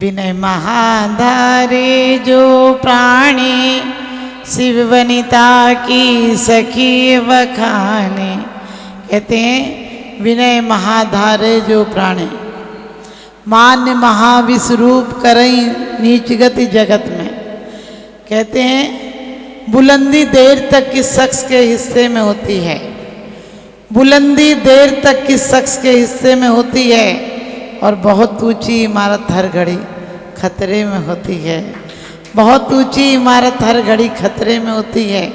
विनय महाधारे जो प्राणी शिव वनिता की सखी वखाने। कहते हैं विनय महाधारे जो प्राणी, मान्य महाविश्वरूप करई नीच गति जगत में। कहते हैं बुलंदी देर तक किस शख्स के हिस्से में होती है, बुलंदी देर तक किस शख्स के हिस्से में होती है, और बहुत ऊंची इमारत हर घड़ी खतरे में होती है। बहुत ऊंची इमारत हर घड़ी खतरे में होती है।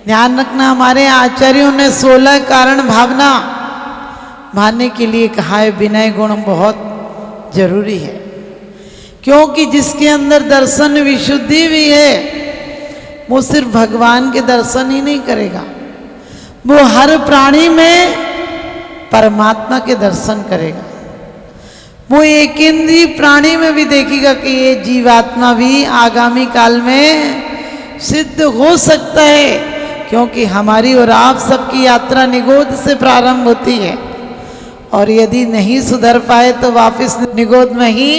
ध्यान रखना, हमारे आचार्यों ने 16 कारण भावना मानने के लिए कहा है। विनय गुण बहुत जरूरी है, क्योंकि जिसके अंदर दर्शन विशुद्धि भी है वो सिर्फ भगवान के दर्शन ही नहीं करेगा, वो हर प्राणी में परमात्मा के दर्शन करेगा। वो एक इंद्रिय प्राणी में भी देखेगा कि ये जीवात्मा भी आगामी काल में सिद्ध हो सकता है, क्योंकि हमारी और आप सबकी यात्रा निगोद से प्रारंभ होती है, और यदि नहीं सुधर पाए तो वापस निगोद में ही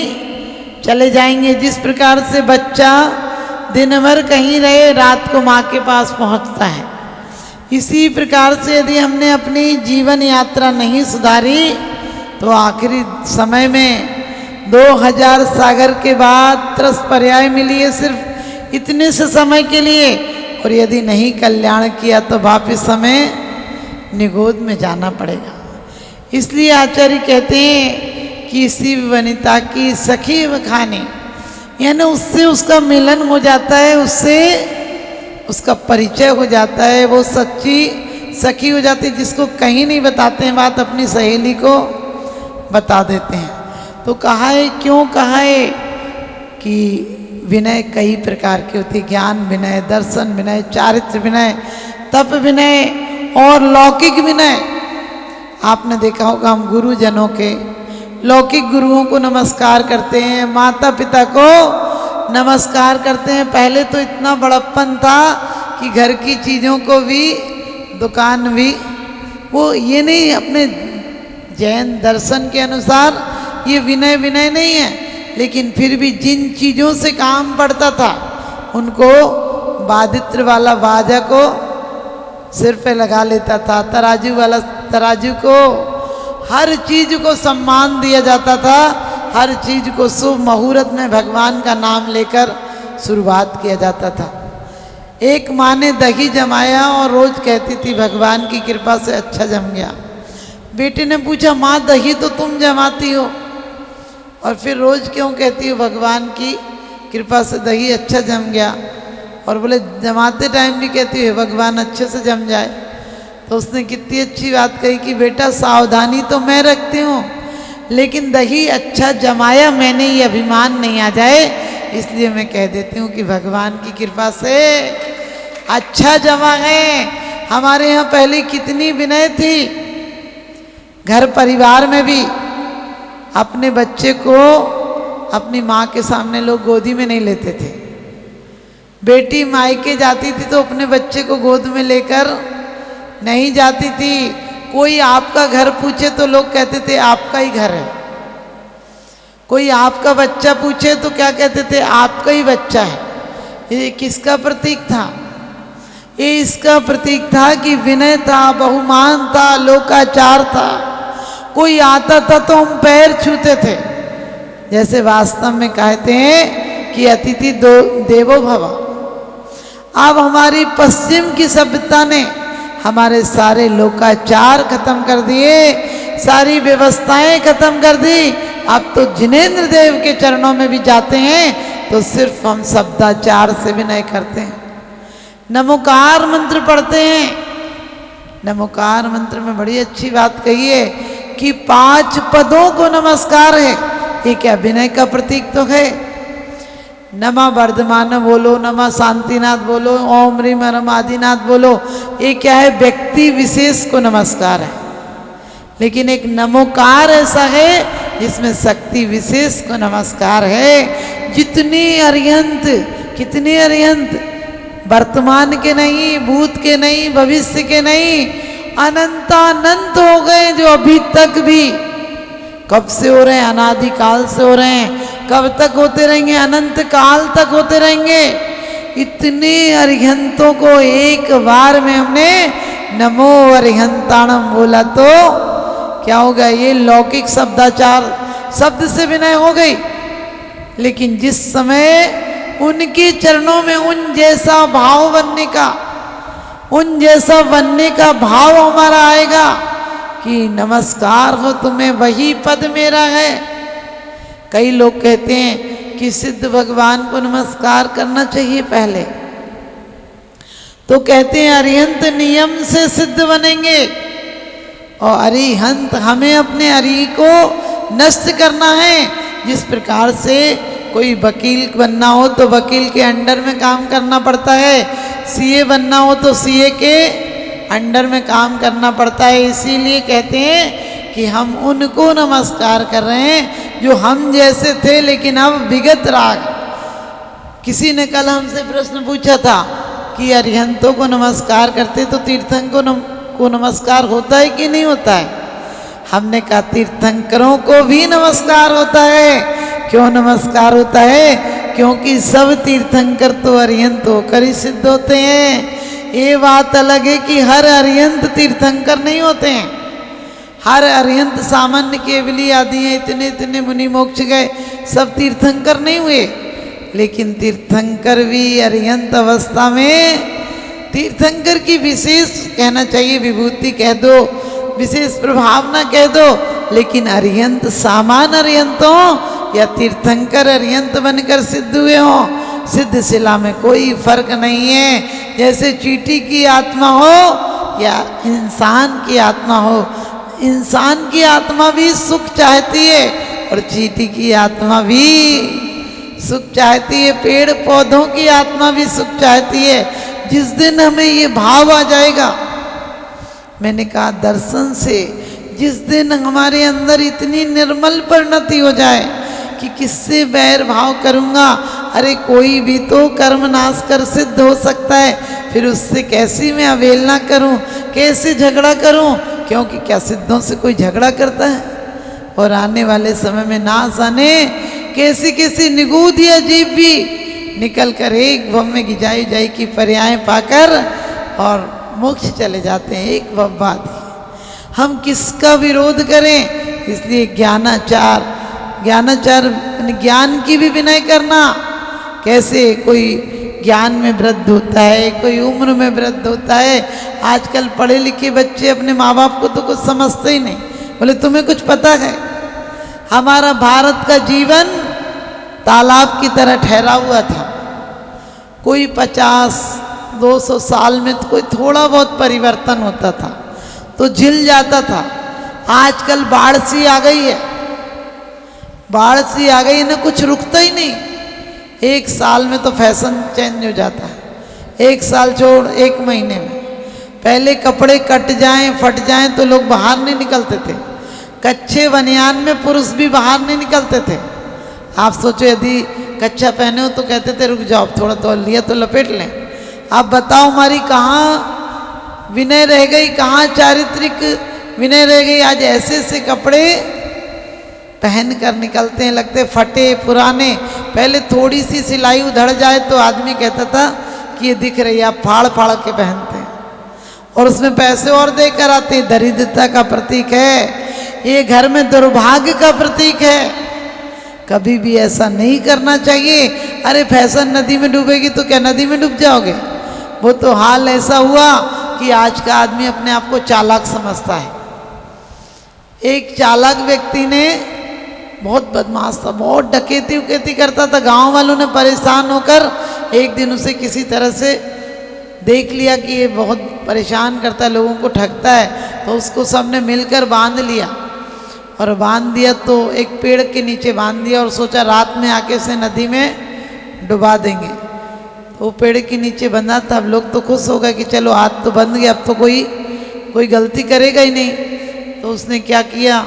चले जाएंगे। जिस प्रकार से बच्चा दिन भर कहीं रहे, रात को माँ के पास पहुँचता है, इसी प्रकार से यदि हमने अपनी जीवन यात्रा नहीं सुधारी तो आखिरी समय में 2000 सागर के बाद त्रस पर्याय मिली है सिर्फ इतने से समय के लिए, और यदि नहीं कल्याण किया तो वापिस हमें निगोद में जाना पड़ेगा। इसलिए आचार्य कहते हैं कि शिव वनिता की सखी वखाने, यानी उससे उसका मिलन हो जाता है, उससे उसका परिचय हो जाता है, वो सच्ची सखी हो जाती है, जिसको कहीं नहीं बताते हैं बात, अपनी सहेली को बता देते हैं। तो कहा है, क्यों कहा है कि विनय कई प्रकार की होती है, ज्ञान विनय, दर्शन विनय, चारित्र विनय, तप विनय और लौकिक विनय। आपने देखा होगा हम गुरुजनों के, लौकिक गुरुओं को नमस्कार करते हैं, माता पिता को नमस्कार करते हैं। पहले तो इतना बड़प्पन था कि घर की चीज़ों को भी, दुकान भी, वो ये नहीं, अपने जैन दर्शन के अनुसार ये विनय विनय नहीं है, लेकिन फिर भी जिन चीज़ों से काम पड़ता था उनको वादित्र वाला बाजा को सिर पे लगा लेता था, तराजू वाला तराजू को, हर चीज़ को सम्मान दिया जाता था, हर चीज़ को शुभ मुहूर्त में भगवान का नाम लेकर शुरुआत किया जाता था। एक माँ ने दही जमाया और रोज़ कहती थी भगवान की कृपा से अच्छा जम गया। बेटे ने पूछा, माँ दही तो तुम जमाती हो और फिर रोज़ क्यों कहती हो भगवान की कृपा से दही अच्छा जम गया? और बोले जमाते टाइम भी कहती हो भगवान अच्छे से जम जाए। तो उसने कितनी अच्छी बात कही कि बेटा सावधानी तो मैं रखती हूँ, लेकिन दही अच्छा जमाया मैंने, ये अभिमान नहीं आ जाए, इसलिए मैं कह देती हूँ कि भगवान की कृपा से अच्छा जमा है। हमारे यहाँ पहले कितनी विनय थी, घर परिवार में भी अपने बच्चे को अपनी माँ के सामने लोग गोदी में नहीं लेते थे। बेटी मायके जाती थी तो अपने बच्चे को गोद में लेकर नहीं जाती थी। कोई आपका घर पूछे तो लोग कहते थे आपका ही घर है, कोई आपका बच्चा पूछे तो क्या कहते थे आपका ही बच्चा है। ये किसका प्रतीक था? ये इसका प्रतीक था कि विनय था, बहुमान था, लोकाचार था। कोई आता था तो हम पैर छूते थे, जैसे वास्तव में कहते हैं कि अतिथि देवो भव। अब हमारी पश्चिम की सभ्यता ने हमारे सारे लोकाचार खत्म कर दिए, सारी व्यवस्थाएं खत्म कर दी। अब तो जिनेंद्र देव के चरणों में भी जाते हैं तो सिर्फ हम शब्दाचार से भी नहीं करते हैं, नमोकार मंत्र पढ़ते हैं। नमोकार मंत्र में बड़ी अच्छी बात कही है कि 5 पदों को नमस्कार है। ये क्या विनय का प्रतीक तो है। नमा वर्धमान बोलो, नमा शांतिनाथ बोलो, ओम ह्रीम हरम आदिनाथ बोलो, ये क्या है? व्यक्ति विशेष को नमस्कार है। लेकिन एक नमोकार ऐसा है जिसमें शक्ति विशेष को नमस्कार है। जितनी अरिहंत, कितने अरिहंत, वर्तमान के नहीं, भूत के नहीं, भविष्य के नहीं, अनंतानंत हो गए, जो अभी तक भी कब से हो रहे हैं? अनादिकाल से हो रहे हैं। कब तक होते रहेंगे? अनंत काल तक होते रहेंगे। इतने अरिहंतों को एक बार में हमने नमो अरिहंताणम बोला तो क्या होगा? ये लौकिक शब्दाचार शब्द से विनय हो गई। लेकिन जिस समय उनके चरणों में उन जैसा भाव बनने का, उन जैसा बनने का भाव हमारा आएगा कि नमस्कार हो तुम्हें, वही पद मेरा है। कई लोग कहते हैं कि सिद्ध भगवान को नमस्कार करना चाहिए पहले, तो कहते हैं अरिहंत नियम से सिद्ध बनेंगे। और अरिहंत हमें अपने अरि को नष्ट करना है। जिस प्रकार से कोई वकील बनना हो तो वकील के अंडर में काम करना पड़ता है, सीए बनना हो तो सीए के अंडर में काम करना पड़ता है। इसीलिए कहते हैं कि हम उनको नमस्कार कर रहे हैं जो हम जैसे थे लेकिन अब विगत राग। किसी ने कल हमसे प्रश्न पूछा था कि अरिहंतों को नमस्कार करते तो तीर्थंकरों को नमस्कार होता है कि नहीं होता है? हमने कहा तीर्थंकरों को भी नमस्कार होता है। क्यों नमस्कार होता है? क्योंकि सब तीर्थंकर तो अरिहंत होकर ही सिद्ध होते हैं। ये बात अलग है कि हर अरिहंत तीर्थंकर नहीं होते हैं। हर अरिहंत सामान्य केवली आदि हैं, इतने इतने मुनि मोक्ष गए, सब तीर्थंकर नहीं हुए। लेकिन तीर्थंकर भी अरिहंत अवस्था में तीर्थंकर की विशेष कहना चाहिए विभूति कह दो, विशेष प्रभावना कह दो, लेकिन अरिहंत सामान्य अरिहंतों या तीर्थंकर अरिहंत बनकर सिद्ध हुए हों, सिद्ध शिला में कोई फर्क नहीं है। जैसे चींटी की आत्मा हो या इंसान की आत्मा हो, इंसान की आत्मा भी सुख चाहती है और चींटी की आत्मा भी सुख चाहती है, पेड़ पौधों की आत्मा भी सुख चाहती है। जिस दिन हमें ये भाव आ जाएगा, मैंने कहा दर्शन से जिस दिन हमारे अंदर इतनी निर्मल परिणति हो जाए कि किससे बैर भाव करूँगा, अरे कोई भी तो कर्म नाश कर सिद्ध हो सकता है, फिर उससे कैसी मैं अवहेलना करूँ, कैसे झगड़ा करूँ? क्योंकि क्या सिद्धों से कोई झगड़ा करता है? और आने वाले समय में ना जाने कैसी कैसी निगूढ़ या जीव भी निकल कर एक भव में गिजाई जाई की पर्याय पाकर और मोक्ष चले जाते हैं एक भव बाद। हम किसका विरोध करें? इसलिए ज्ञानाचार, ज्ञानाचार ज्ञान की भी विनय करना। कैसे कोई ज्ञान में वृद्ध होता है, कोई उम्र में वृद्ध होता है। आजकल पढ़े लिखे बच्चे अपने माँ बाप को तो कुछ समझते ही नहीं, बोले तुम्हें कुछ पता है? हमारा भारत का जीवन तालाब की तरह ठहरा हुआ था। कोई 50-200 साल में तो कोई थोड़ा बहुत परिवर्तन होता था तो झिल जाता था। आजकल बाढ़ सी आ गई है, बाढ़ सी आ गई ना, कुछ रुकता ही नहीं। एक साल में तो फैशन चेंज हो जाता है, एक साल छोड़ एक महीने में। पहले कपड़े कट जाएं फट जाएं तो लोग बाहर नहीं निकलते थे, कच्चे बनियान में पुरुष भी बाहर नहीं निकलते थे। आप सोचो यदि कच्चा पहने हो तो कहते थे रुक जाओ थोड़ा तो लिया तो लपेट लें। आप बताओ हमारी कहाँ विनय रह गई, कहाँ चारित्रिक विनय रह गई? आज ऐसे ऐसे कपड़े पहन कर निकलते हैं, लगते फटे पुराने। पहले थोड़ी सी सिलाई उधड़ जाए तो आदमी कहता था कि ये दिख रही है, आप फाड़ फाड़ के पहनते हैं और उसमें पैसे और देकर आते। दरिद्रता का प्रतीक है ये, घर में दुर्भाग्य का प्रतीक है। कभी भी ऐसा नहीं करना चाहिए। अरे फैशन नदी में डूबेगी तो क्या नदी में डूब जाओगे? वो तो हाल ऐसा हुआ कि आज का आदमी अपने आप को चालाक समझता है। एक चालाक व्यक्ति ने, बहुत बदमाश था, बहुत डकैती उकैती करता था। गांव वालों ने परेशान होकर एक दिन उसे किसी तरह से देख लिया कि ये बहुत परेशान करता है, लोगों को ठगता है, तो उसको सबने मिलकर बांध लिया। और बांध दिया तो एक पेड़ के नीचे बांध दिया और सोचा रात में आके से नदी में डुबा देंगे। तो वो पेड़ के नीचे बंधा था। अब लोग तो खुश हो गए कि चलो हाथ तो बंध गया, अब तो कोई गलती करेगा ही नहीं। तो उसने क्या किया,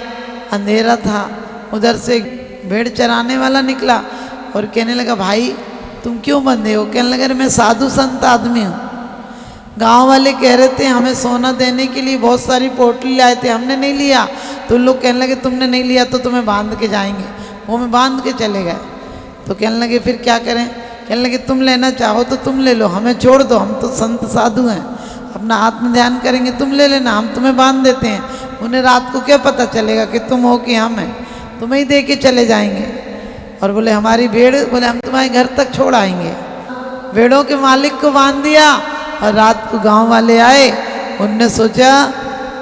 अंधेरा था, उधर से एक भेड़ चराने वाला निकला और कहने लगा भाई तुम क्यों बंधे हो? कहने लगा मैं साधु संत आदमी हूँ। गांव वाले कह रहे थे हमें सोना देने के लिए बहुत सारी पोटली लाए थे, हमने नहीं लिया। तो लोग कहने लगे तुमने नहीं लिया तो तुम्हें बांध के जाएंगे। वो में बांध के चले गए। तो कहने लगे फिर क्या करें? कहने लगे तुम लेना चाहो तो तुम ले लो, हमें छोड़ दो, हम तो संत साधु हैं, अपना आत्म ध्यान करेंगे, तुम ले लेना, हम तुम्हें बांध देते हैं। उन्हें रात को क्या पता चलेगा कि तुम हो कि हम हैं, तुम्हें ही दे के चले जाएंगे। और बोले हमारी भेड़, बोले हम तुम्हारे घर तक छोड़ आएंगे। भेड़ों के मालिक को बांध दिया और रात को गांव वाले आए, उनने सोचा,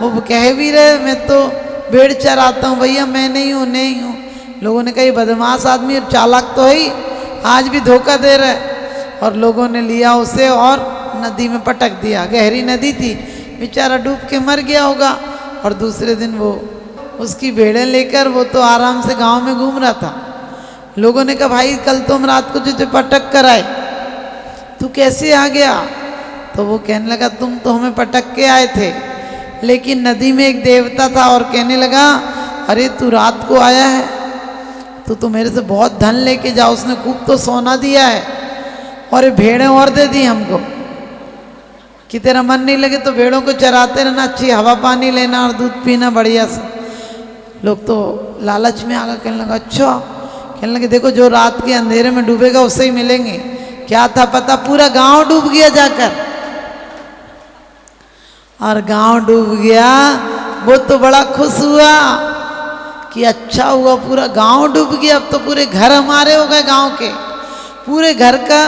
वो कह भी रहे मैं तो भेड़ चराता हूँ भैया, मैं नहीं हूँ, नहीं हूँ। लोगों ने कहा ये बदमाश आदमी और चालाक तो है ही, आज भी धोखा दे रहा है। और लोगों ने लिया उसे और नदी में पटक दिया। गहरी नदी थी, बेचारा डूब के मर गया होगा। और दूसरे दिन वो उसकी भेड़ें लेकर वो तो आराम से गांव में घूम रहा था। लोगों ने कहा भाई कल तुम रात को तुझे पटक कर आए, तू कैसे आ गया? तो वो कहने लगा तुम तो हमें पटक के आए थे, लेकिन नदी में एक देवता था और कहने लगा अरे तू रात को आया है तो मेरे से बहुत धन लेके जा, उसने खूब तो सोना दिया है और ये भेड़ें और दे दी हमको कि तेरा मन नहीं लगे तो भेड़ों को चराते रहना, अच्छी हवा पानी लेना और दूध पीना बढ़िया से। लोग तो लालच में आकर कहने लगा अच्छा, कहने लगे देखो जो रात के अंधेरे में डूबेगा उससे ही मिलेंगे। क्या था पता, पूरा गांव डूब गया जाकर, और गांव डूब गया। वो तो बड़ा खुश हुआ कि अच्छा हुआ पूरा गांव डूब गया, अब तो पूरे घर हमारे हो गए, गांव के पूरे घर का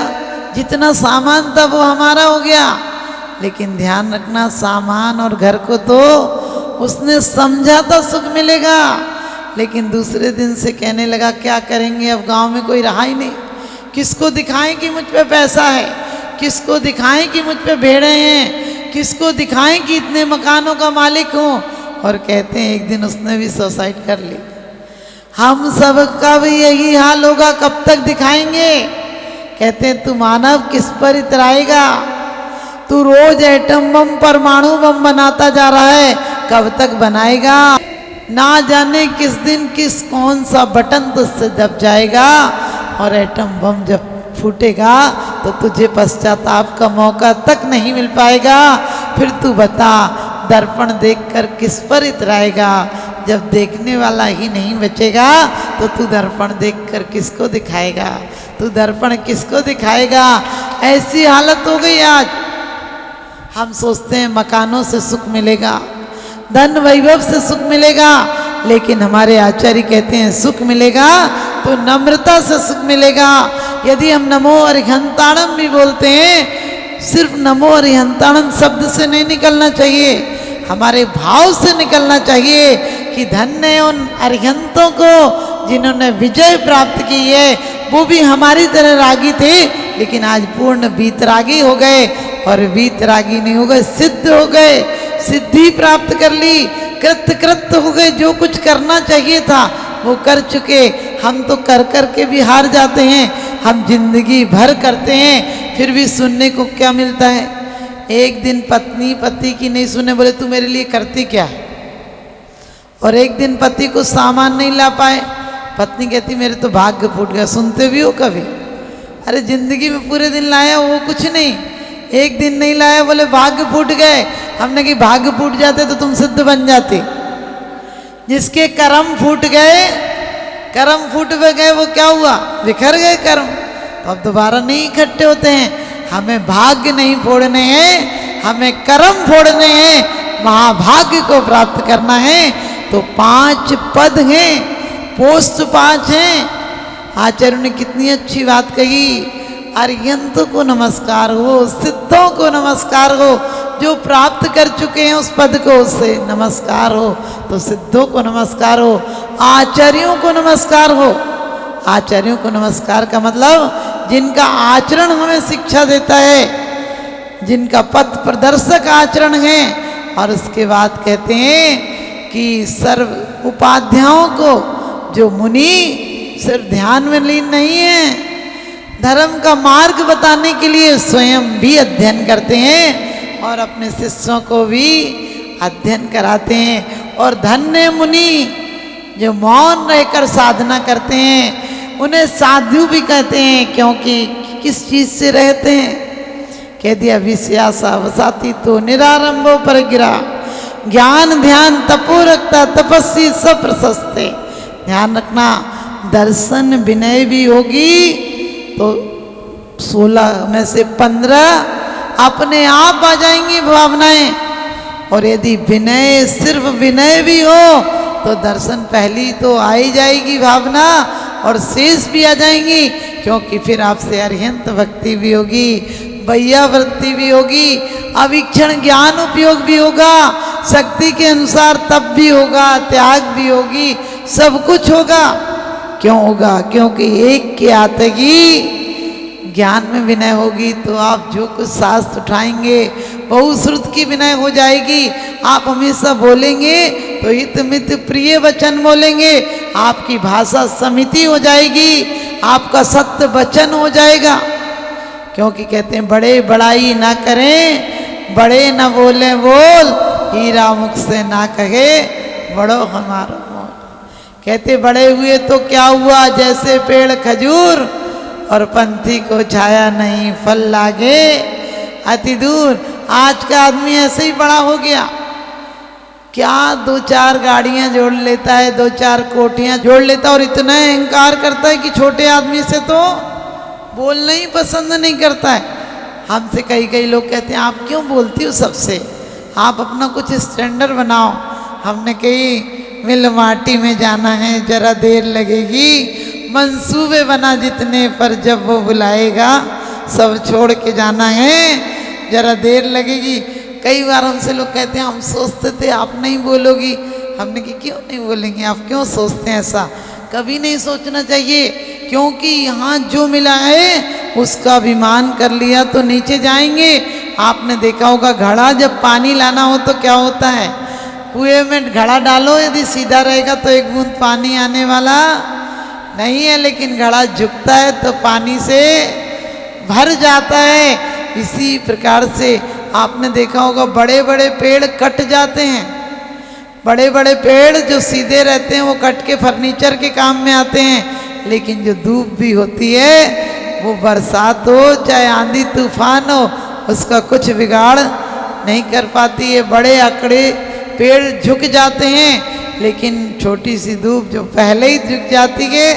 जितना सामान था वो हमारा हो गया। लेकिन ध्यान रखना, सामान और घर को तो उसने समझा था सुख मिलेगा, लेकिन दूसरे दिन से कहने लगा क्या करेंगे, अब गांव में कोई रहा ही नहीं, किसको दिखाएं कि मुझ पे पैसा है, किसको दिखाएं कि मुझ पे भेड़ें हैं, किसको दिखाएं कि इतने मकानों का मालिक हूँ। और कहते हैं एक दिन उसने भी सुसाइड कर ली। हम सब का भी यही हाल होगा, कब तक दिखाएंगे? कहते हैं तू मानव किस पर इतराएगा, तू रोज एटम बम परमाणु बम बनाता जा रहा है, कब तक बनाएगा? ना जाने किस दिन किस कौन सा बटन तुझसे दब जाएगा, और एटम बम जब फूटेगा तो तुझे पश्चाताप का मौका तक नहीं मिल पाएगा। फिर तू बता दर्पण देखकर किस पर इतराएगा? जब देखने वाला ही नहीं बचेगा तो तू दर्पण देखकर किसको दिखाएगा? तू दर्पण किसको दिखाएगा? ऐसी हालत हो गई आज। हम सोचते हैं मकानों से सुख मिलेगा, धन वैभव से सुख मिलेगा, लेकिन हमारे आचार्य कहते हैं सुख मिलेगा तो नम्रता से सुख मिलेगा। यदि हम नमो अरिहंताणम भी बोलते हैं, सिर्फ नमो अरिहंताणम शब्द से नहीं निकलना चाहिए, हमारे भाव से निकलना चाहिए कि धन्य उन अरिहंतों को जिन्होंने विजय प्राप्त की है। वो भी हमारी तरह रागी थे, लेकिन आज पूर्ण वीतरागी हो गए, और वीतरागी नहीं हो गए, सिद्ध हो गए, सिद्धि प्राप्त कर ली, कृत हो गए। जो कुछ करना चाहिए था वो कर चुके। हम तो कर कर के भी हार जाते हैं, हम जिंदगी भर करते हैं फिर भी सुनने को क्या मिलता है? एक दिन पत्नी पति की नहीं सुने, बोले तू मेरे लिए करती क्या है? और एक दिन पति को सामान नहीं ला पाए, पत्नी कहती मेरे तो भाग्य फूट गया। सुनते भी हो कभी? अरे जिंदगी में पूरे दिन लाया वो कुछ नहीं, एक दिन नहीं लाया बोले भाग्य फूट गए। हमने कि भाग्य फूट जाते तो तुम सिद्ध बन जाते। जिसके कर्म फूट गए, कर्म फूट गए, वो क्या हुआ? बिखर गए कर्म, तो अब दोबारा नहीं इकट्ठे होते हैं। हमें भाग्य नहीं फोड़ने हैं, हमें कर्म फोड़ने हैं, महाभाग्य को प्राप्त करना है। तो 5 पद हैं, पोस्ट 5 हैं। आचार्य ने कितनी अच्छी बात कही, अरिहंतों को नमस्कार हो, सिद्धों को नमस्कार हो, जो प्राप्त कर चुके हैं उस पद को, उससे नमस्कार हो। तो सिद्धों को नमस्कार हो, आचार्यों को नमस्कार हो। आचार्यों को नमस्कार का मतलब जिनका आचरण हमें शिक्षा देता है, जिनका पथ प्रदर्शक आचरण है। और उसके बाद कहते हैं कि सर्व उपाध्यायों को, जो मुनि सिर्फ ध्यान में लीन नहीं है, धर्म का मार्ग बताने के लिए स्वयं भी अध्ययन करते हैं और अपने शिष्यों को भी अध्ययन कराते हैं। और धन्य मुनि जो मौन रहकर साधना करते हैं, उन्हें साधु भी कहते हैं, क्योंकि किस चीज से रहते हैं? कह दिया विषयासा वसाती तो निरारंभो पर गिरा, ज्ञान ध्यान तपो रखता तपस्वी सब प्रशस्ते। ध्यान रखना, दर्शन विनय भी होगी तो 16 में से 15 अपने आप आ जाएंगी भावनाएं। और यदि विनय, सिर्फ विनय भी हो तो दर्शन पहली तो आ ही जाएगी भावना, और शेष भी आ जाएंगी, क्योंकि फिर आपसे अरिहंत भक्ति भी होगी, वैयावृत्ति भी होगी, अवीक्षण ज्ञान उपयोग भी होगा, शक्ति के अनुसार तप भी होगा, त्याग भी होगी, सब कुछ होगा। क्यों होगा? क्योंकि एक के आतगी ज्ञान में विनय होगी तो आप जो कुछ शास्त्र उठाएंगे बहुश्रुत की विनय हो जाएगी। आप हमेशा बोलेंगे तो हित मित प्रिय वचन बोलेंगे, आपकी भाषा समिति हो जाएगी, आपका सत्य वचन हो जाएगा। क्योंकि कहते हैं बड़े बड़ाई ना करें, बड़े न बोले बोल, हीरा मुख से ना कहे बड़ो हमारा मोल। कहते बड़े हुए तो क्या हुआ, जैसे पेड़ खजूर और पंथी को छाया नहीं फल लागे अति दूर। आज का आदमी ऐसे ही बड़ा हो गया, क्या 2-4 गाड़ियां जोड़ लेता है, 2-4 कोठियां जोड़ लेता है, और इतना अहंकार करता है कि छोटे आदमी से तो बोलना ही पसंद नहीं करता है। हमसे कई लोग कहते हैं आप क्यों बोलती हो सबसे, आप अपना कुछ स्टैंडर्ड बनाओ। हमने कही मिल माटी में जाना है, जरा देर लगेगी, मंसूबे बना जितने पर जब वो बुलाएगा सब छोड़ के जाना है, जरा देर लगेगी। कई बार हमसे लोग कहते हैं हम सोचते थे आप नहीं बोलोगी। हमने कि क्यों नहीं बोलेंगे, आप क्यों सोचते हैं ऐसा? कभी नहीं सोचना चाहिए, क्योंकि यहाँ जो मिला है उसका अभिमान कर लिया तो नीचे जाएंगे। आपने देखा होगा घड़ा जब पानी लाना हो तो क्या होता है, कुएं में घड़ा डालो, यदि सीधा रहेगा तो एक बूंद पानी आने वाला नहीं है, लेकिन घड़ा झुकता है तो पानी से भर जाता है। इसी प्रकार से आपने देखा होगा बड़े बड़े पेड़ कट जाते हैं, बड़े बड़े पेड़ जो सीधे रहते हैं वो कट के फर्नीचर के काम में आते हैं, लेकिन जो धूप भी होती है वो बरसात हो चाहे आंधी तूफान हो उसका कुछ बिगाड़ नहीं कर पाती है। बड़े अकड़े पेड़ झुक जाते हैं, लेकिन छोटी सी धूप जो पहले ही झुक जाती है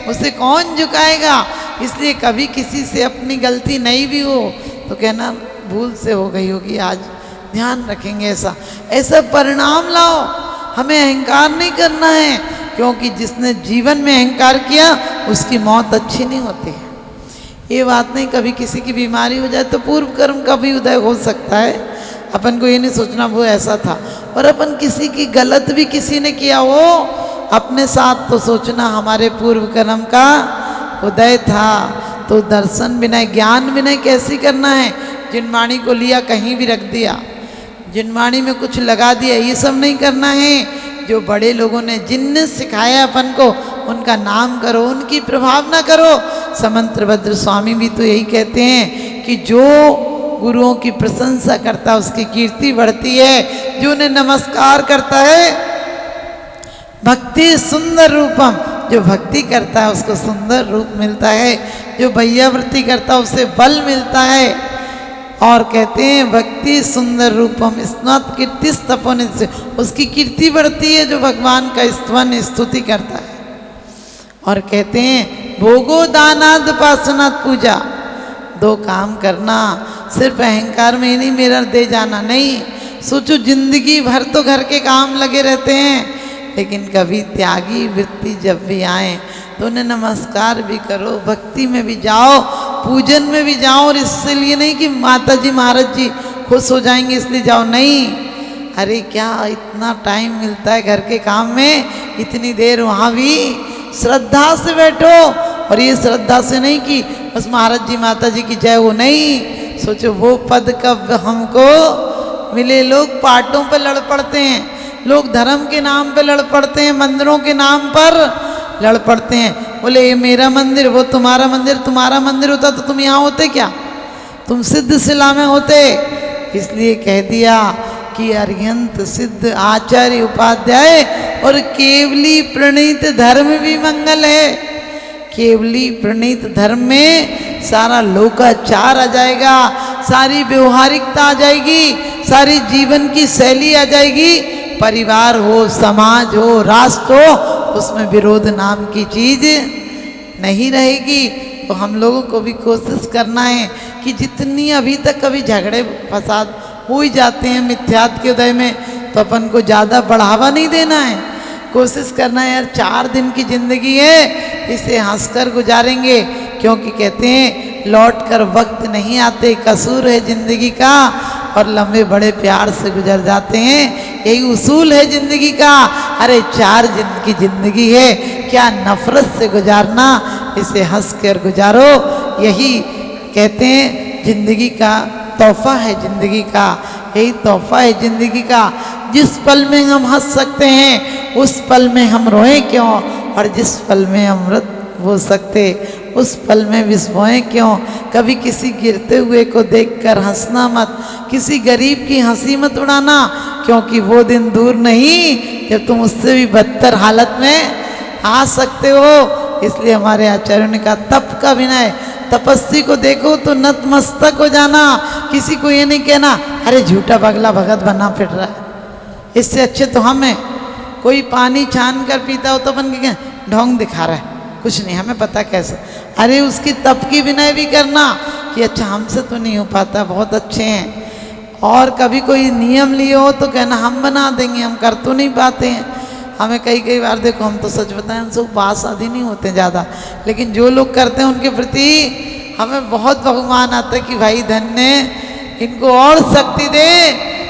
उसे कौन झुकाएगा। इसलिए कभी किसी से अपनी गलती नहीं भी हो तो कहना भूल से हो गई होगी, आज ध्यान रखेंगे। ऐसा परिणाम लाओ, हमें अहंकार नहीं करना है, क्योंकि जिसने जीवन में अहंकार किया उसकी मौत अच्छी नहीं होती है। ये बात नहीं कभी किसी की बीमारी हो जाए तो पूर्व कर्म का भी उदय हो सकता है, अपन को ये नहीं सोचना वो ऐसा था। और अपन किसी की गलत भी किसी ने किया हो अपने साथ तो सोचना हमारे पूर्व कर्म का उदय था। तो दर्शन विनय ज्ञान विनय कैसी करना है, जिनवाणी को लिया कहीं भी रख दिया, जिनवाणी में कुछ लगा दिया, ये सब नहीं करना है। जो बड़े लोगों ने जिनने सिखाया अपन को उनका नाम करो, उनकी प्रभावना करो। समंत्रभद्र स्वामी भी तो यही कहते हैं कि जो गुरुओं की प्रशंसा करता है उसकी कीर्ति बढ़ती है, जो उन्हें नमस्कार करता है भक्ति सुंदर रूपम, जो भक्ति करता है उसको सुंदर रूप मिलता है, जो वैयावृत्ति करता है उसे बल मिलता है। और कहते हैं भक्ति सुंदर रूपम स्नत कीर्ति स्तपन, से उसकी कीर्ति बढ़ती है जो भगवान का स्तवन स्तुति करता है। और कहते हैं भोगो दानाद उपासनात् पूजा, 2 काम करना, सिर्फ अहंकार में ही नहीं मेरा दे जाना नहीं। सोचो जिंदगी भर तो घर के काम लगे रहते हैं, लेकिन कभी त्यागी वृत्ति जब भी आए तो उन्हें नमस्कार भी करो, भक्ति में भी जाओ, पूजन में भी जाओ। और इसलिए नहीं कि माता जी महाराज जी खुश हो जाएंगे इसलिए जाओ, नहीं। अरे क्या इतना टाइम मिलता है घर के काम में, इतनी देर वहाँ भी श्रद्धा से बैठो। और ये श्रद्धा से नहीं कि बस महाराज जी माता जी की जय हो, नहीं। सोचो वो पद कब हमको मिले। लोग पाटों पर लड़ पड़ते हैं, लोग धर्म के नाम पे लड़ पड़ते हैं, मंदिरों के नाम पर लड़ पड़ते हैं। बोले ये मेरा मंदिर, वो तुम्हारा मंदिर। तुम्हारा मंदिर होता तो तुम यहाँ होते क्या, तुम सिद्ध शिला में होते। इसलिए कह दिया कि अरिहंत सिद्ध आचार्य उपाध्याय और केवली प्रणीत धर्म भी मंगल है। केवली प्रणीत धर्म में सारा लोकाचार आ जाएगा, सारी व्यवहारिकता आ जाएगी, सारी जीवन की शैली आ जाएगी। परिवार हो, समाज हो, राष्ट्र हो, उसमें विरोध नाम की चीज नहीं रहेगी। तो हम लोगों को भी कोशिश करना है कि जितनी अभी तक कभी झगड़े फसाद हो ही जाते हैं मिथ्यात्व के उदय में, तो अपन को ज़्यादा बढ़ावा नहीं देना है। कोशिश करना है यार 4 दिन की ज़िंदगी है, इसे हंसकर गुजारेंगे, क्योंकि कहते हैं लौट कर वक्त नहीं आते, कसूर है ज़िंदगी का और लंबे बड़े प्यार से गुजर जाते हैं, यही उसूल है ज़िंदगी का। अरे 4 दिन की ज़िंदगी है, क्या नफरत से गुजारना, इसे हंस कर गुजारो। यही कहते हैं ज़िंदगी का तोहफा है, ज़िंदगी का यही तोहफा है ज़िंदगी का। जिस पल में हम हंस सकते हैं उस पल में हम रोएं क्यों, और जिस पल में अमृत हो सकते उस पल में विस्मोएं क्यों। कभी किसी गिरते हुए को देखकर हंसना मत, किसी गरीब की हंसी मत उड़ाना, क्योंकि वो दिन दूर नहीं जब तुम उससे भी बदतर हालत में आ सकते हो। इसलिए हमारे आचार्यों ने कहा तप का विनय, तपस्वी को देखो तो नतमस्तक हो जाना, किसी को ये नहीं कहना अरे झूठा पगला भगत बना फिर रहा है, इससे अच्छे तो हम हैं। कोई पानी छान कर पीता हो तो अपन क्या ढोंग दिखा रहा है, कुछ नहीं हमें पता कैसे। अरे उसकी तप की विनय भी करना कि अच्छा हमसे तो नहीं हो पाता, बहुत अच्छे हैं। और कभी कोई नियम लिए हो तो कहना हम बना देंगे, हम कर तो नहीं पाते हैं। हमें कई बार देखो, हम तो सच बताएं हमसे उपवास आदि नहीं होते ज़्यादा, लेकिन जो लोग करते हैं उनके प्रति हमें बहुत बहुमान आता है कि भाई धन्य, इनको और शक्ति दे,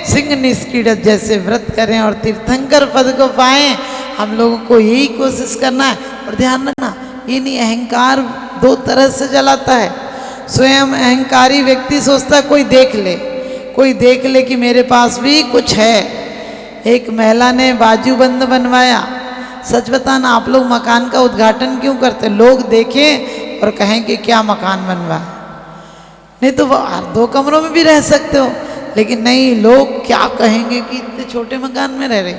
सिंह निष्क्रीडत जैसे व्रत करें और तीर्थंकर पद को पाएं। हम लोगों को यही कोशिश करना है। और ध्यान रखना, ये नहीं, अहंकार 2 तरह से जलाता है। स्वयं अहंकारी व्यक्ति सोचता है कोई देख ले कि मेरे पास भी कुछ है। एक महिला ने बाजूबंद बनवाया। सच बताना, आप लोग मकान का उद्घाटन क्यों करते? लोग देखें और कहें कि क्या मकान बनवा, नहीं तो 2 कमरों में भी रह सकते हो, लेकिन नहीं, लोग क्या कहेंगे कि इतने छोटे मकान में रह रहे।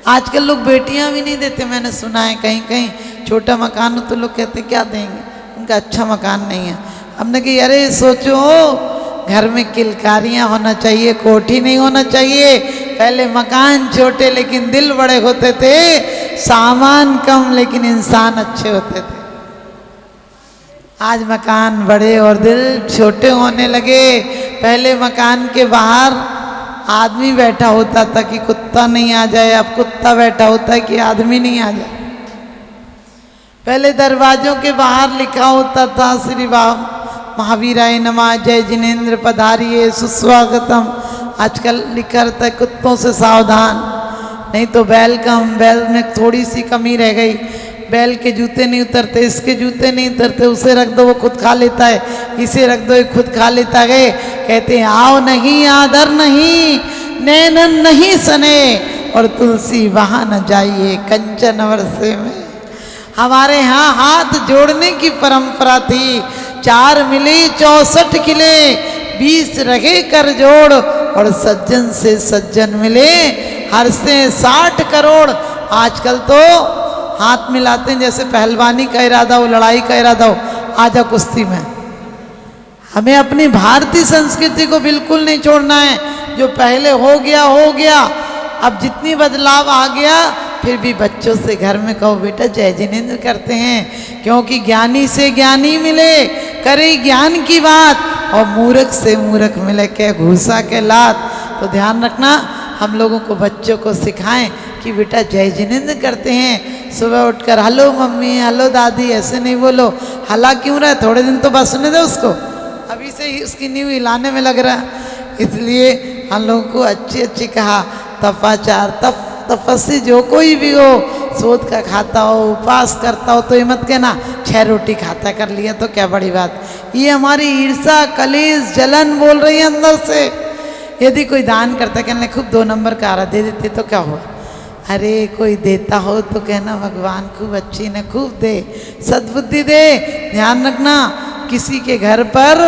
आजकल लोग बेटियां भी नहीं देते, मैंने सुना है कहीं छोटा मकान हो तो लोग कहते क्या देंगे, उनका अच्छा मकान नहीं है। हमने कही अरे सोचो, घर में किलकारियाँ होना चाहिए, कोठी नहीं होना चाहिए। पहले मकान छोटे लेकिन दिल बड़े होते थे, सामान कम लेकिन इंसान अच्छे होते थे। आज मकान बड़े और दिल छोटे होने लगे। पहले मकान के बाहर आदमी बैठा होता था कि कुत्ता नहीं आ जाए, अब कुत्ता बैठा होता है कि आदमी नहीं आ जाए। पहले दरवाजों के बाहर लिखा होता था श्री महावीराय नमः, जय जिनेन्द्र पधारिये सुस्वागतम। आजकल लिखा रहता है कुत्तों से सावधान, नहीं तो वेलकम। बैल में थोड़ी सी कमी रह गई, बैल के जूते नहीं उतरते, इसके जूते नहीं उतरते, उसे रख दो वो खुद खा लेता है, इसे रख दो ये खुद खा लेता गए। कहते हैं आओ नहीं, आदर नहीं, नैनन नहीं सने, और तुलसी वहाँ न जाइए कंचन वर्षे में। हमारे यहाँ हाथ जोड़ने की परंपरा थी। 4 मिले 64 किले, 20 रहे कर जोड़, और सज्जन से सज्जन मिले हर से 60 करोड़। आजकल तो हाथ मिलाते हैं जैसे पहलवानी का इरादा हो, लड़ाई का इरादा हो, आजा कुश्ती में। हमें अपनी भारतीय संस्कृति को बिल्कुल नहीं छोड़ना है। जो पहले हो गया। अब जितनी बदलाव आ गया, फिर भी बच्चों से घर में कहो बेटा जय जिनेन्द्र करते हैं, क्योंकि ज्ञानी से ज्ञानी मिले, करे ज्ञान की बात, और मूर्ख से मूर्ख मिले के घूसा के लात। तो ध्यान रखना, हम लोगों को बच्चों को सिखाएं कि बेटा जय जिनेन्द्र करते हैं। सुबह उठकर हेलो मम्मी, हेलो दादी, ऐसे नहीं बोलो। हला क्यों रहा है, थोड़े दिन तो बस सुने दो उसको, अभी से ही उसकी नींव हिलाने में लग रहा है। इसलिए हम लोगों को अच्छी कहा तपाचार। तपस्वी जो कोई भी हो, सोच का खाता हो, उपवास करता हो, तो ये मत कहना 6 रोटी खाता कर लिया तो क्या बड़ी बात। ये हमारी ईर्षा, कलेश, जलन बोल रही है अंदर से। यदि कोई दान करता है, कहने खूब 2 नंबर का आरा दे देते तो क्या हुआ। अरे कोई देता हो तो कहना भगवान खूब अच्छी ने खूब दे, सद्बुद्धि दे। ध्यान रखना, किसी के घर पर,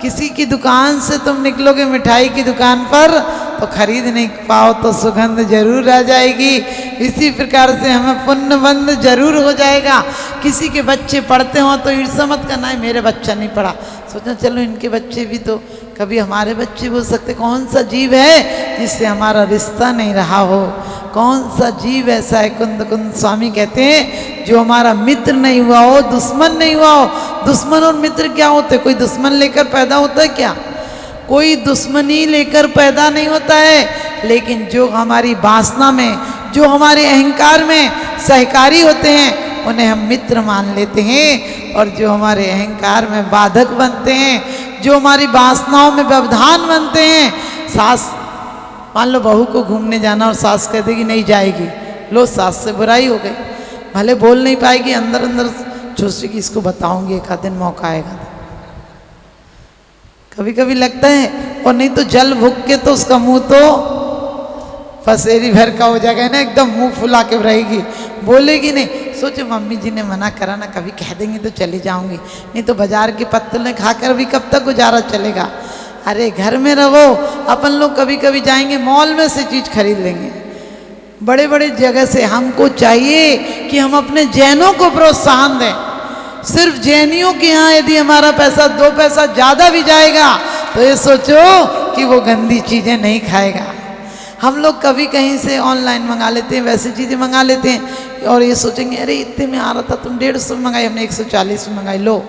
किसी की दुकान से तुम निकलोगे मिठाई की दुकान पर, तो खरीद नहीं पाओ तो सुगंध जरूर आ जाएगी। इसी प्रकार से हमें पुण्यबंध जरूर हो जाएगा। किसी के बच्चे पढ़ते हो तो ईर्ष्या मत करना है मेरे बच्चा नहीं पढ़ा, सोचना चलो इनके बच्चे भी तो कभी हमारे बच्चे हो सकते। कौन सा जीव है जिससे हमारा रिश्ता नहीं रहा हो। कौन सा जीव ऐसा है, कुंद कुंद स्वामी कहते हैं, जो हमारा मित्र नहीं हुआ हो, दुश्मन नहीं हुआ हो। दुश्मन और मित्र क्या होते? कोई दुश्मन लेकर पैदा होता है क्या? कोई दुश्मनी लेकर पैदा नहीं होता है। लेकिन जो हमारी वासना में, जो हमारे अहंकार में सहकारी होते हैं, उन्हें हम मित्र मान लेते हैं। और जो हमारे अहंकार में बाधक बनते हैं, जो हमारी वासनाओं में व्यवधान बनते हैं, सास, मान लो बहू को घूमने जाना और सास कह देगी नहीं जाएगी, लो सास से बुराई हो गई। भले बोल नहीं पाएगी, अंदर अंदर सोचती कि इसको बताऊंगी, एक आध दिन मौका आएगा। कभी कभी लगता है, और नहीं तो जल भुग के तो उसका मुंह तो फसेरी भर का हो जाएगा ना, एकदम मुंह फुला के रहेगी, बोलेगी नहीं। सोचो मम्मी जी ने मना करा ना, कभी कह देंगे तो चली जाऊंगी, नहीं तो बाजार की पत्तलें खाकर भी कब तक गुजारा चलेगा। अरे घर में रहो। अपन लोग कभी कभी जाएंगे मॉल में से चीज खरीद लेंगे, बड़े बड़े जगह से। हमको चाहिए कि हम अपने जैनों को प्रोत्साहन दें। सिर्फ जैनियों के यहाँ यदि हमारा पैसा 2 पैसा ज़्यादा भी जाएगा तो ये सोचो कि वो गंदी चीज़ें नहीं खाएगा। हम लोग कभी कहीं से ऑनलाइन मंगा लेते हैं, वैसी चीज़ें मंगा लेते हैं और ये सोचेंगे अरे इतने में आ रहा था, तुम 150 में मंगाई, हमने 140 में मंगाई। लो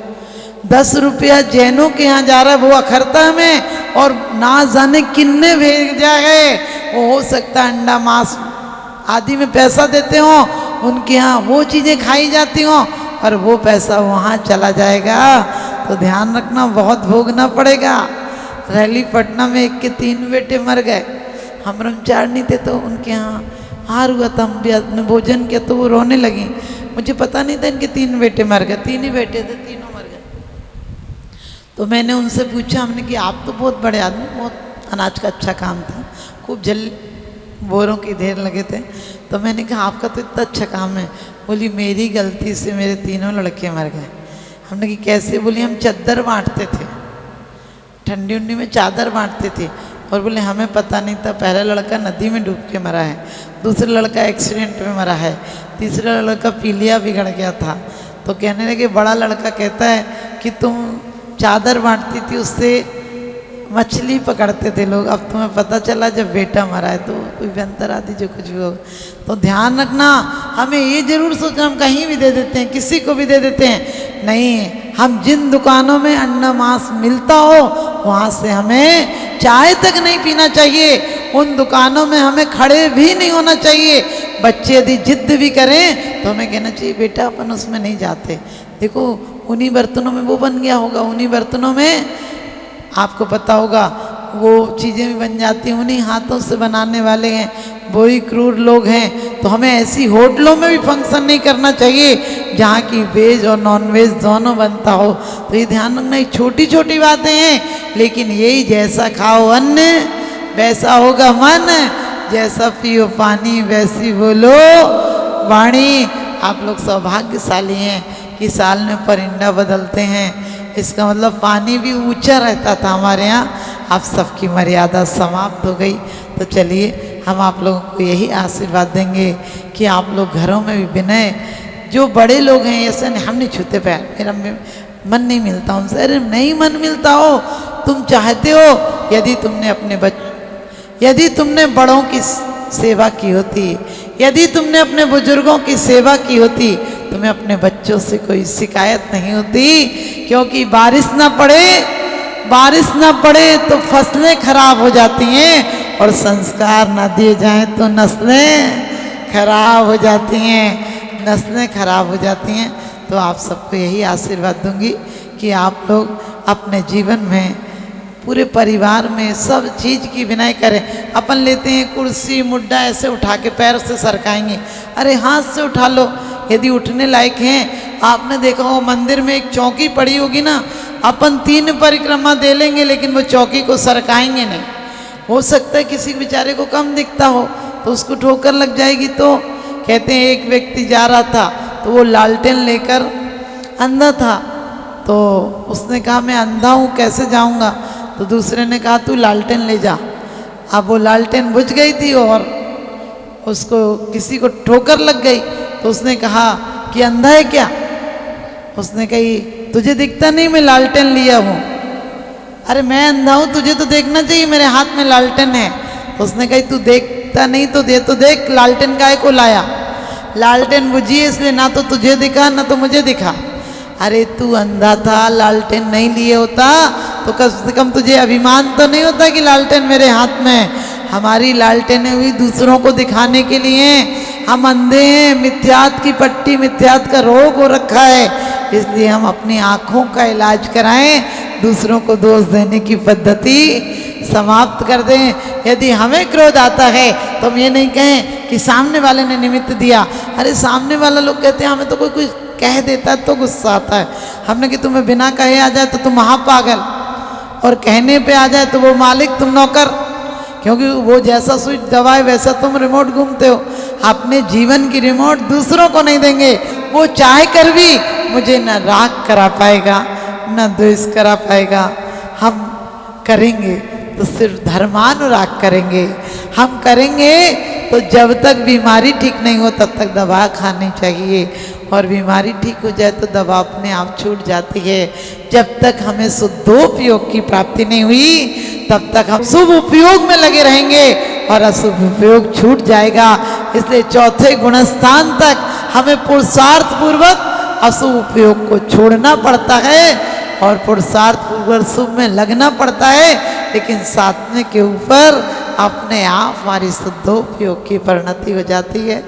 10 रुपया जैनों के यहाँ जा रहा है, वो अखरता हमें और ना जाने किन्ने भेजा है। वो हो सकता है अंडा मांस आदि में पैसा देते हो, उनके यहाँ वो चीज़ें खाई जाती हों और वो पैसा वहाँ चला जाएगा। तो ध्यान रखना, बहुत भोगना पड़ेगा। रैली पटना में एक के 3 बेटे मर गए। हम ब्रह्मचारिणी थे तो उनके यहाँ हार हुआ था, हम भोजन किया तो वो रोने लगी। मुझे पता नहीं था इनके 3 बेटे मर गए, 3 ही बेटे थे, तीनों मर गए। तो मैंने उनसे पूछा, हमने कि आप तो बहुत बड़े आदमी, बहुत अनाज का अच्छा काम था, खूब बोरों की ढेर लगे थे। तो मैंने कहा आपका तो इतना अच्छा काम है। बोली मेरी गलती से मेरे 3 लड़के मर गए। हमने कि कैसे? बोली हम चादर बांटते थे, ठंडी उंडी में चादर बांटते थे। और बोले हमें पता नहीं था, पहला लड़का नदी में डूब के मरा है, दूसरा लड़का एक्सीडेंट में मरा है, तीसरा लड़का पीलिया बिगड़ गया था। तो कहने लगे, बड़ा लड़का कहता है कि तुम चादर बांटती थी, उससे मछली पकड़ते थे लोग, अब तुम्हें पता चला जब बेटा मरा है तो कोई व्यंतर आदि जो कुछ भी हो। तो ध्यान रखना, हमें ये जरूर सोचना हम कहीं भी दे देते हैं, किसी को भी दे देते हैं, नहीं। हम जिन दुकानों में अंडा मांस मिलता हो वहाँ से हमें चाय तक नहीं पीना चाहिए, उन दुकानों में हमें खड़े भी नहीं होना चाहिए। बच्चे यदि जिद भी करें तो हमें कहना चाहिए बेटा अपन उसमें नहीं जाते, देखो उन्हीं बर्तनों में वो बन गया होगा, उन्हीं बर्तनों में आपको पता होगा वो चीज़ें भी बन जाती हैं, उन्हीं हाथों से बनाने वाले हैं, वही क्रूर लोग हैं। तो हमें ऐसी होटलों में भी फंक्शन नहीं करना चाहिए जहाँ की वेज और नॉन वेज दोनों बनता हो। तो ये ध्यान रखना, ये छोटी छोटी बातें हैं, लेकिन यही जैसा खाओ अन्न वैसा होगा मन, जैसा पियो पानी वैसी बोलो वाणी। आप लोग सौभाग्यशाली हैं कि साल में परिंदा बदलते हैं, इसका मतलब पानी भी ऊंचा रहता था हमारे यहाँ। आप सबकी मर्यादा समाप्त हो गई। तो चलिए हम आप लोगों को यही आशीर्वाद देंगे कि आप लोग घरों में भी विनय, जो बड़े लोग हैं ऐसे नहीं, हम नहीं छूते पैर, मेरा मन नहीं मिलता उनसे। अरे नहीं मन मिलता हो, तुम चाहते हो, यदि तुमने बड़ों की सेवा की होती, यदि तुमने अपने बुजुर्गों की सेवा की होती, तुम्हें अपने बच्चों से कोई शिकायत नहीं होती। क्योंकि बारिश ना पड़े तो फसलें खराब हो जाती हैं, और संस्कार ना दिए जाएं तो नस्लें खराब हो जाती हैं, नस्लें खराब हो जाती हैं। तो आप सबको यही आशीर्वाद दूंगी कि आप लोग अपने जीवन में, पूरे परिवार में सब चीज़ की विनय करें। अपन लेते हैं कुर्सी मुड्डा ऐसे उठा के पैर से सरकाएंगे, अरे हाथ से उठा लो यदि उठने लायक हैं। आपने देखा हो मंदिर में एक चौकी पड़ी होगी ना, अपन 3 परिक्रमा दे लेंगे लेकिन वो चौकी को सरकाएंगे नहीं। हो सकता है किसी बेचारे को कम दिखता हो तो उसको ठोकर लग जाएगी। तो कहते हैं एक व्यक्ति जा रहा था तो वो लालटेन लेकर, अंधा था, तो उसने कहा मैं अंधा हूँ कैसे जाऊँगा? तो दूसरे ने कहा तू लालटेन ले जा। अब वो लालटेन बुझ गई थी और उसको किसी को ठोकर लग गई। तो उसने कहा कि अंधा है क्या? उसने कही तुझे दिखता नहीं मैं लालटेन लिया हूँ। अरे मैं अंधा हूँ, तुझे तो देखना चाहिए मेरे हाथ में लालटेन है। तो उसने कही तू देखता नहीं तो दे तो देख लालटेन काय को लाया, लालटेन बुझी है इसलिए ना तो तुझे दिखा ना तो मुझे दिखा। अरे तू अंधा था, लालटेन नहीं लिए होता तो कम से कम तुझे अभिमान तो नहीं होता कि लालटेन मेरे हाथ में है। हमारी लालटेनें हुई दूसरों को दिखाने के लिए, हम अंधे हैं, मिथ्यात की पट्टी, मिथ्यात का रोग हो रखा है, इसलिए हम अपनी आँखों का इलाज कराएं, दूसरों को दोष देने की पद्धति समाप्त कर दें। यदि हमें क्रोध आता है तो हम ये नहीं कहें कि सामने वाले ने निमित्त दिया। अरे सामने वाला लोग कहते हैं हमें तो कोई कुछ कह देता तो गुस्सा आता है, हमने कि तुम्हें बिना कहे आ जाए तो तुम महापागल, और कहने पे आ जाए तो वो मालिक तुम नौकर, क्योंकि वो जैसा स्विच दबाए वैसा तुम रिमोट घूमते हो। अपने जीवन की रिमोट दूसरों को नहीं देंगे, वो चाह कर भी मुझे न राग करा पाएगा न द्वेष करा पाएगा। हम करेंगे तो सिर्फ धर्मानुराग करेंगे, हम करेंगे तो जब तक बीमारी ठीक नहीं हो तब तक दवा खानी चाहिए, और बीमारी ठीक हो जाए तो दवा अपने आप छूट जाती है। जब तक हमें शुद्धोपयोग की प्राप्ति नहीं हुई तब तक हम शुभ उपयोग में लगे रहेंगे और अशुभ उपयोग छूट जाएगा। इसलिए चौथे गुणस्थान तक हमें पुरुषार्थ पूर्वक अशुभ उपयोग को छोड़ना पड़ता है और पुरुषार्थ पूर्वक शुभ में लगना पड़ता है, लेकिन साधने के ऊपर अपने आप हमारी शुद्धोपयोग की परिणति हो जाती है।